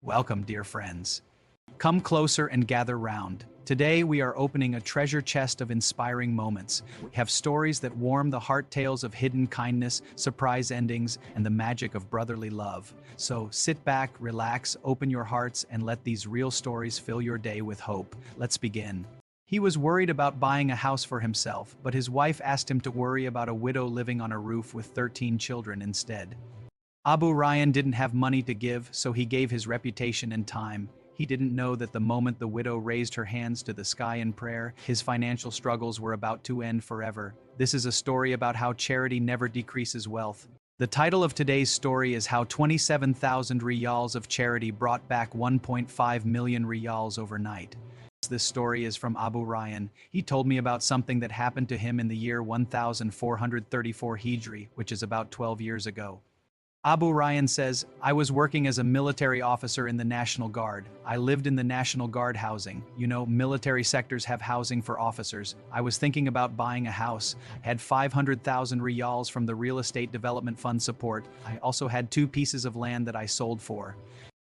Welcome, dear friends. Come closer and gather round. Today we are opening a treasure chest of inspiring moments. We have stories that warm the heart, tales of hidden kindness, surprise endings, and the magic of brotherly love. So sit back, relax, open your hearts, and let these real stories fill your day with hope. Let's begin. He was worried about buying a house for himself, but his wife asked him to worry about a widow living on a roof with 13 children instead. Abu Ryan didn't have money to give, so he gave his reputation and time. He didn't know that the moment the widow raised her hands to the sky in prayer, his financial struggles were about to end forever. This is a story about how charity never decreases wealth. The title of today's story is how 27,000 riyals of charity brought back 1.5 million riyals overnight. This story is from Abu Ryan. He told me about something that happened to him in the year 1434 Hijri, which is about 12 years ago. Abu Ryan says, I was working as a military officer in the National Guard. I lived in the National Guard housing. You know, military sectors have housing for officers. I was thinking about buying a house. I had 500,000 riyals from the Real Estate Development Fund support. I also had 2 pieces of land that I sold for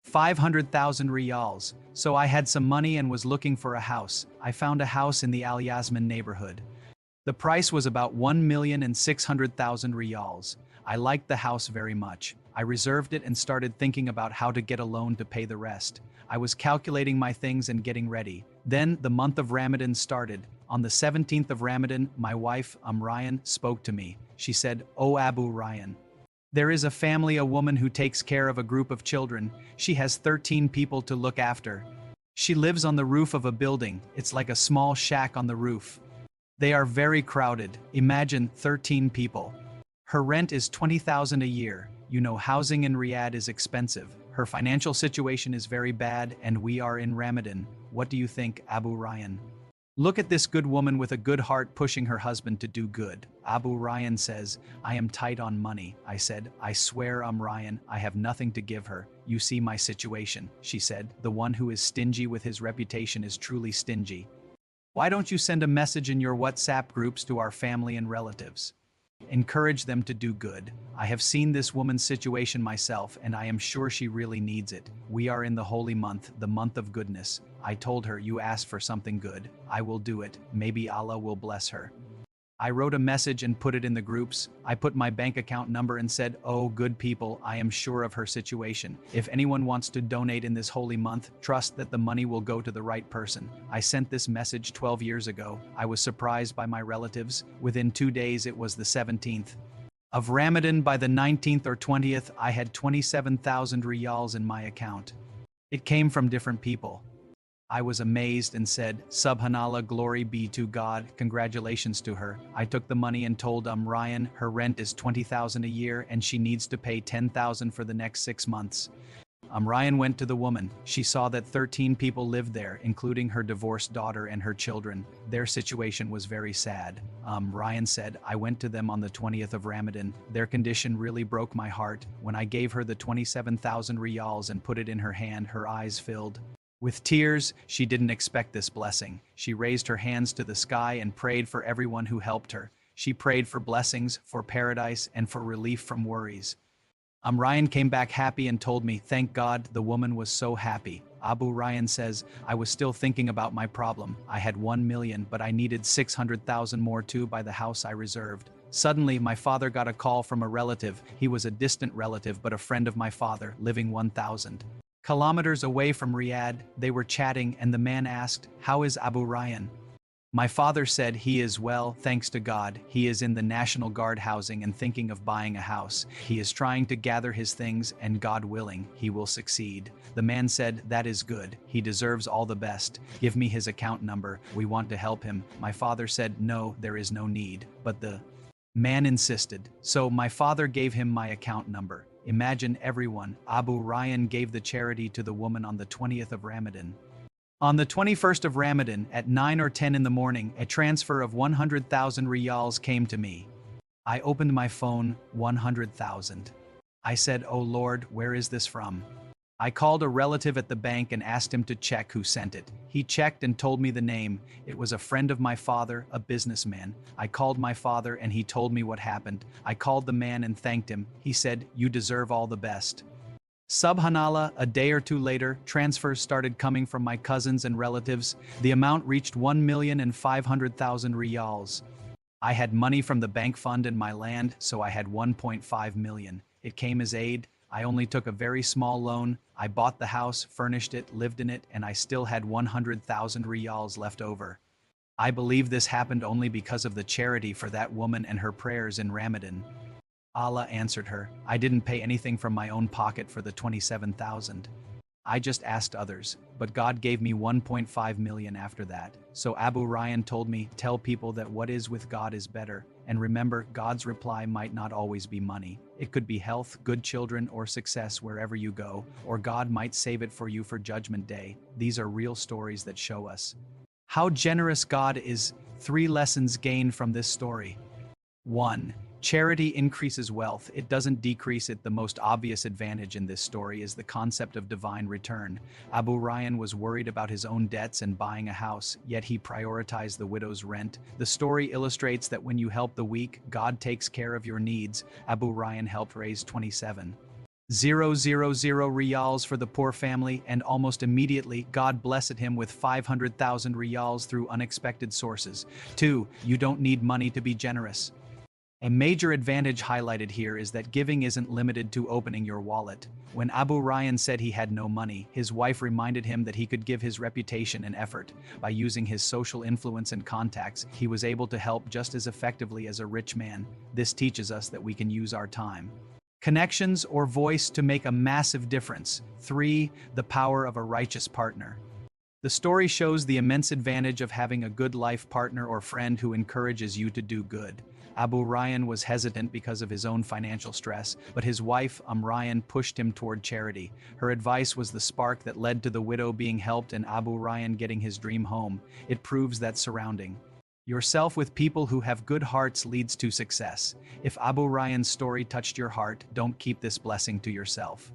500,000 riyals. So I had some money and was looking for a house. I found a house in the Al Yasmin neighborhood. The price was about 1,600,000 riyals. I liked the house very much. I reserved it and started thinking about how to get a loan to pay the rest. I was calculating my things and getting ready. Then the month of Ramadan started. On the 17th of Ramadan, my wife, Ryan, spoke to me. She said, "Oh Abu Ryan, there is a family, a woman who takes care of a group of children. She has 13 people to look after. She lives on the roof of a building. It's like a small shack on the roof. They are very crowded. Imagine 13 people. Her rent is 20,000 a year. You know, housing in Riyadh is expensive. Her financial situation is very bad, and we are in Ramadan. What do you think, Abu Ryan? Look at this good woman with a good heart pushing her husband to do good." Abu Ryan says, "I am tight on money." I said, "I swear, Ryan, I have nothing to give her. You see my situation," she said. "The one who is stingy with his reputation is truly stingy. Why don't you send a message in your WhatsApp groups to our family and relatives? Encourage them to do good. I have seen this woman's situation myself, and I am sure she really needs it. We are in the holy month, the month of goodness." I told her, "You asked for something good. I will do it. Maybe Allah will bless her." I wrote a message and put it in the groups. I put my bank account number and said, "Oh, good people, I am sure of her situation. If anyone wants to donate in this holy month, trust that the money will go to the right person." I sent this message 12 years ago. I was surprised by my relatives. Within 2 days, it was the 17th of Ramadan. By the 19th or 20th, I had 27,000 riyals in my account. It came from different people. I was amazed and said, "Subhanallah, glory be to God, congratulations to her." I took the money and told Ryan her rent is 20,000 a year and she needs to pay 10,000 for the next 6 months. Ryan went to the woman. She saw that 13 people lived there, including her divorced daughter and her children. Their situation was very sad. Ryan said, "I went to them on the 20th of Ramadan. Their condition really broke my heart. When I gave her the 27,000 riyals and put it in her hand, her eyes filled with tears. She didn't expect this blessing. She raised her hands to the sky and prayed for everyone who helped her. She prayed for blessings, for paradise, and for relief from worries." Ryan came back happy and told me, "Thank God, the woman was so happy." Abu Ryan says, "I was still thinking about my problem. I had 1 million, but I needed 600,000 more to buy the house I reserved. Suddenly, my father got a call from a relative. He was a distant relative, but a friend of my father, living 1,000 kilometers away from Riyadh. They were chatting, and the man asked, 'How is Abu Ryan?' My father said, 'He is well, thanks to God. He is in the National Guard housing and thinking of buying a house. He is trying to gather his things, and God willing, he will succeed.' The man said, 'That is good. He deserves all the best. Give me his account number. We want to help him.' My father said, 'No, there is no need.' But the man insisted. So my father gave him my account number. Imagine everyone. Abu Ryan gave the charity to the woman on the 20th of Ramadan. On the 21st of Ramadan, at 9 or 10 in the morning, a transfer of 100,000 riyals came to me. I opened my phone, 100,000. I said, "Oh Lord, where is this from?" I called a relative at the bank and asked him to check who sent it. He checked and told me the name. It was a friend of my father, a businessman. I called my father and he told me what happened. I called the man and thanked him. He said, "You deserve all the best." Subhanallah, a day or two later, transfers started coming from my cousins and relatives. The amount reached 1,500,000 riyals. I had money from the bank fund in my land, so I had 1.5 million. It came as aid. I only took a very small loan. I bought the house, furnished it, lived in it, and I still had 100,000 riyals left over. I believe this happened only because of the charity for that woman and her prayers in Ramadan. Allah answered her, I didn't pay anything from my own pocket for the 27,000. I just asked others, but God gave me 1.5 million after that. So Abu Ryan told me, tell people that what is with God is better. And remember, God's reply might not always be money. It could be health, good children, or success wherever you go, or God might save it for you for Judgment Day. These are real stories that show us how generous God is. 3 lessons gained from this story. 1. Charity increases wealth. It doesn't decrease it. The most obvious advantage in this story is the concept of divine return. Abu Ryan was worried about his own debts and buying a house, yet he prioritized the widow's rent. The story illustrates that when you help the weak, God takes care of your needs. Abu Ryan helped raise 27,000 riyals for the poor family, and almost immediately, God blessed him with 500,000 riyals through unexpected sources. 2. You don't need money to be generous. A major advantage highlighted here is that giving isn't limited to opening your wallet. When Abu Ryan said he had no money, his wife reminded him that he could give his reputation and effort. By using his social influence and contacts, he was able to help just as effectively as a rich man. This teaches us that we can use our time, connections, or voice to make a massive difference. 3. The power of a righteous partner. The story shows the immense advantage of having a good life partner or friend who encourages you to do good. Abu Ryan was hesitant because of his own financial stress, but his wife, Ryan, pushed him toward charity. Her advice was the spark that led to the widow being helped and Abu Ryan getting his dream home. It proves that surrounding yourself with people who have good hearts leads to success. If Abu Ryan's story touched your heart, don't keep this blessing to yourself.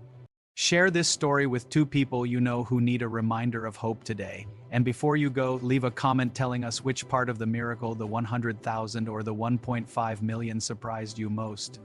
Share this story with 2 people you know who need a reminder of hope today. And before you go, leave a comment telling us which part of the miracle, the 100,000 or the 1.5 million, surprised you most.